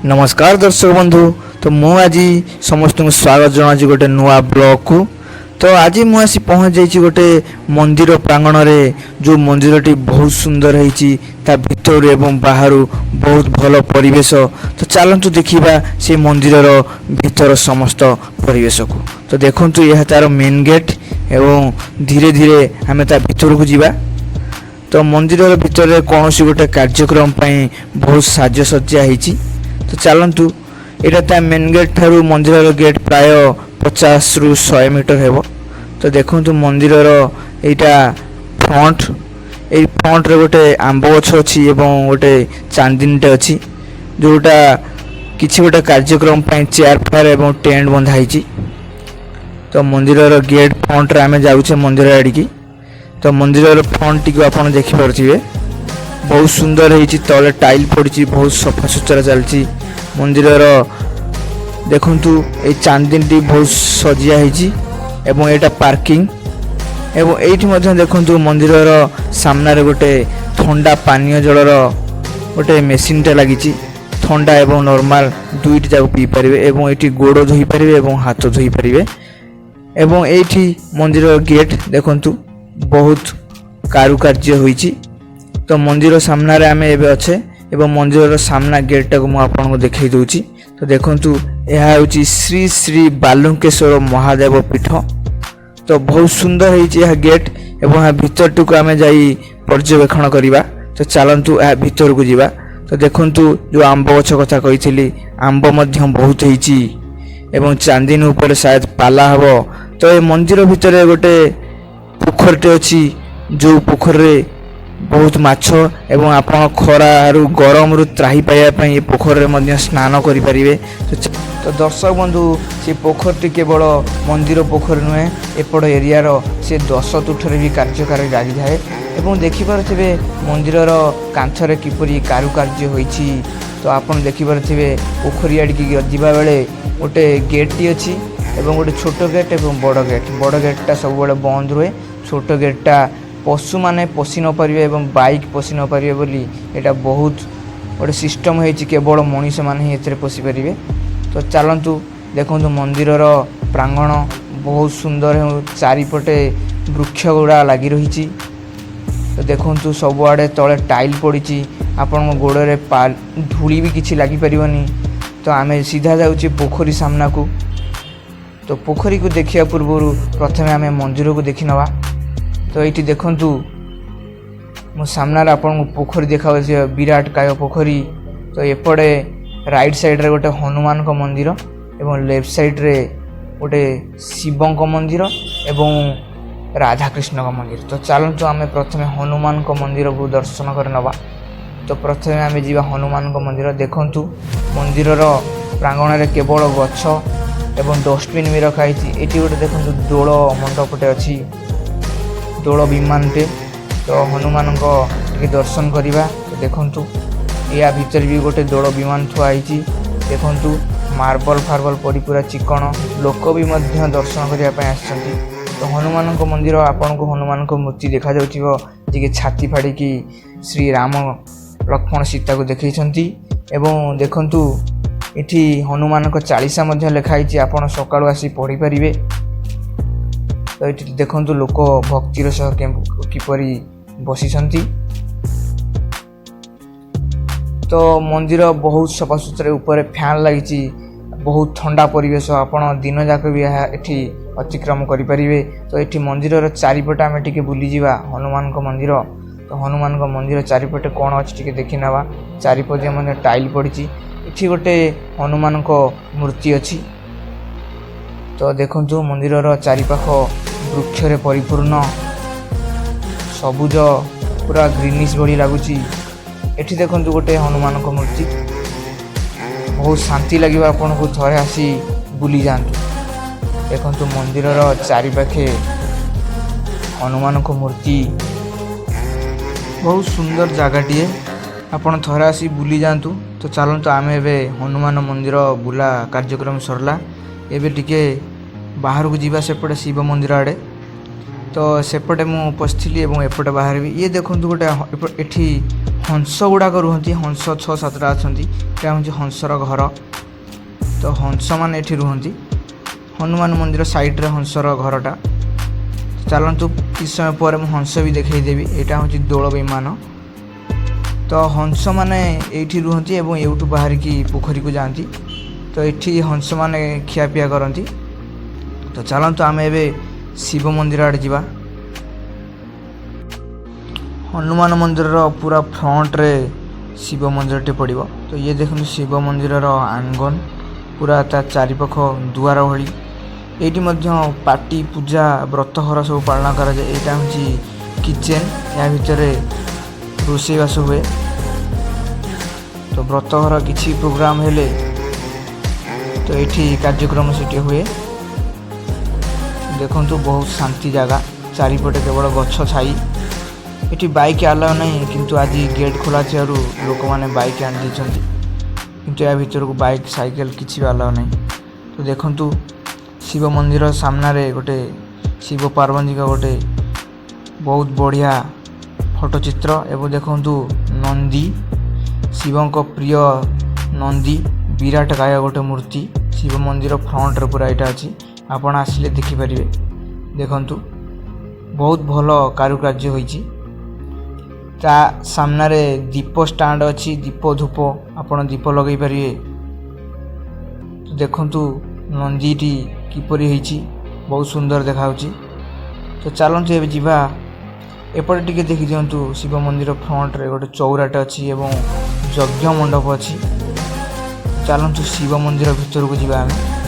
नमस्कार दर्शक बंधु। तो मु आज समस्त स्वागत जनाऊँ गोटे नुआ ब्लॉग को। तो आज मुझे पहुँच जाइए गोटे मंदिर प्रांगण में, जो मंदिरटी बहुत सुंदर है भितर एवं बाहर बहुत भल परिवेश। तो चलतु देखा से मंदिर भीतर समस्त परिवेश को। तो देखु यह तार मेन गेट एवं धीरे धीरे आम ता भीतर को जीवा। तो मंदिर भीतर कौन गोटे कार्यक्रम बहुत साजसज्जा होती। तो चलतु यहाँ ता मेन गेट ठारू मंदिर गेट प्राय 50 ରୁ 100 मीटर हेब। तो देखु मंदिर यहाँ फ्रंट रे गोटे आंब गछ अच्छी एवं गोटे चांदीनटे अच्छी, जोटा किसी गोटे कार्यक्रम चेयर फेयर एवं टेंट बंधाई। तो मंदिर गेट फ्रंट रे आम जाऊे मंदिर आड़की। तो मंदिर फ्रंट टी आप देखिपे बहुत सुंदर है, तले टाइल पड़ी, बहुत सफा सुतरा चलती मंदिर। देखु ये चांदीन टी बहुत सजिया एवं यहाँ पार्किंग एवं ये देखु मंदिर सामने गोटे ठंडा पानीय जलर गोटे मेसीन टे लगी। ठंडा एवं नॉर्मल दुईट जाक पी पारे एवं ये गोड़ धोई पारे एवं हाथ धोई पारे। एवं ये मंदिर गेट देखु बहुत कारुकार्य होईची। तो मंदिर सामने आम एवं अच्छे एवं मंदिर सामना गेट टाक मुझे देखई दूची। तो देखु यह हूँ श्री श्री बालुकेश्वर महादेव पीठ। तो बहुत सुंदर है गेट एवं यहाँ भीतर टुक आम जा पर्यवेक्षण करवा। तो चलतु यह भीतर को जीवा। तो देखु जो आंब गछ कथा कही आंब बहुत होती एवं चांदीन उपर शायद पाला हम। तो ये मंदिर भितर गोटे पोखरटे अच्छी, जो पोखर बहुत माछ एवं आप खरारु गरम रु त्राही पाइबापी पोखर में स्नान करें। तो दर्शक बंधु से पोखरटी केवल मंदिर पोखर नुहे, एपट एरियार से 10 तुठरे भी कार्यकारी लगी थाए। एवं देखिपे मंदिर कांथरे किपरि कारुकार्य होईछि। तो आपन देखिपे पोखरी आड़की जावा बेले गोटे गेटटी अच्छी एवं गोटे छोट गेट एवं बड़ गेट। बड़ गेटा सब बंद रुए, छोट गेटा पशु मैंने पशि न पारे एवं बाइक पशि न पारे बोली यहाँ बहुत गोटे सिस्टम होती, केवल मनीष मैंने ही एथे पशि पारे। तो चलतु देखु मंदिर प्रांगण बहुत सुंदर है, चारिपटे वृक्ष गुड़ा लगी रही। तो देखु सबुआड़े तले टाइल पड़ी, आपण गोड़े धूली भी किसी लगी पारनी। तो आम सीधा जाऊँ पोखरी सामना को। तो पोखरी को देखा पूर्व प्रथम आम मंदिर को देखी नवा। तो ये देखु मो सामने आपन पोखरी देखा विराट काय पोखरी। तो एपटे राइट साइड रे गोटे हनुमान को मंदिर एवं लेफ्ट साइड रे गोटे शिव को मंदिर एवं राधाकृष्ण को मंदिर। तो चलतु आम प्रथम हनुमान को मंदिर को दर्शन कर नवा। तो प्रथम आम जीवा हनुमान को मंदिर। देखु मंदिर प्रांगण में केवल गछ एवं डस्टबिन भी रखाई। ये गोटे देखु दोल मंडपटे अच्छी, दोल विमानटे। तो हनुमान को दर्शन करवा। तो देखु या भीतर भी गोटे दोल विमान थुआई। देखु मार्बल फार्बल पड़ी पूरा चिकन, लोक भी दर्शन करने आसछन्ति। तो हनुमान को मंदिर आपन को हनुमान को मूर्ति देखा जी छाती फाड़ी की श्री राम लक्ष्मण सीता को देखते। एवं देखु इठी हनुमान को 40 लिखाई, आपड़ सकाळु आसी पढ़ी पारे। तो ये देखु लोक भक्तिर सह किपरि बसिछन्ति। तो मंदिर बहुत सफा सुतरा, ऊपर फैन लगी, बहुत ठंडा परिवेश, आपण दिन जाक भी एठी अतिक्रम करें। तो ये मंदिर चारिपटे आम टे बुली जावा हनुमान को मंदिर। तो हनुमान को मंदिर चारिपटे कौन अच्छी देखी नवा। चारिपटे टाइल पड़ी, ये गोटे हनुमान को मूर्ति अच्छी। तो देखु मंदिर चारिपाख वृक्ष परिपूर्ण, सबुज पूरा ग्रीनिश भली लगुच। एठी देखु गोटे हनुमान को मूर्ति, बहुत शांति लगे। आपन को थरे आसी बुली जातु। देखु मंदिर चारिपाखे हनुमान को मूर्ति, बहुत सुंदर जगहटीए, आपन थरे आसी बुली जातु। तो चलतु आम एवं हनुमान मंदिर बुला कार्यक्रम सरला। एवं टिके बाहर को जीवा सेपटे शिव मंदिर आड़े। तो सेपटे मु पशिली एवं एपटे बाहर भी ये देखु गोटे एठी हंस गुड़ाक रुहति हंस 6-7टा अच्छा यहाँ हूँ हंसर घर तो हंस मान ये रुहति हनुमान मंदिर साइड रे हंसर घरटा चलतु किछ समय पर हंस भी देखईदेवी यहाँ हूँ दोल विमान तो हंस मैंने ये रुहति और यूटू बाहर की पोखरी को जाती तो ये हंस मैंने खियापिया करती तो चलतु आम ए शिव मंदिर आड़े जा हनुमान मंदिर पूरा फ्रंट रे शिव मंदिर टे पड़ो तो ये देखो शिव मंदिर आंगन पूरा ता चारिपाख दुआर भली ये पार्टी पूजा व्रतघर सब पालन करा जाए यहाँ हूँ किचेन या भितर रोषेईवास हुए तो व्रतघर किसी प्रोग्राम हेले तो ये कार्यक्रम से हुए देखु बहुत शांति जगह चारिपटे केवल गछ छाई ये बाइक आलाउ नहीं किंतु आज गेट खोला थे लोक मैंने बाइक आनी किंतु या भीतर को बाइक साइकेल किसी भी आलाउ नहीं तो देखु शिव मंदिर सामने गोटे शिव पार्वती का गोटे बहुत बढ़िया फोटोचित्र एवं देखु नंदी शिवों को प्रिय नंदी विराट गाय गोटे मूर्ति शिव मंदिर फ्रंट रे पूरा यहाँ अच्छी आपण आसिले देखिपारे देखु बहुत भल कारुकार्य होइछि ता सामने रे दीप स्टैंड अच्छी दीप धूप आपण दीप लगे पारे तो देखु नंदीटी किपरि होइछि बहुत सुंदर देखाउछि तो चलतु ए जीवा एपटे टिके देखि दियंतु शिव मंदिर फ्रंट रे गोटे चौराटे अच्छी एवं यज्ञ मंडप अच्छी चलतु शिव मंदिर भितर को जीवा आमे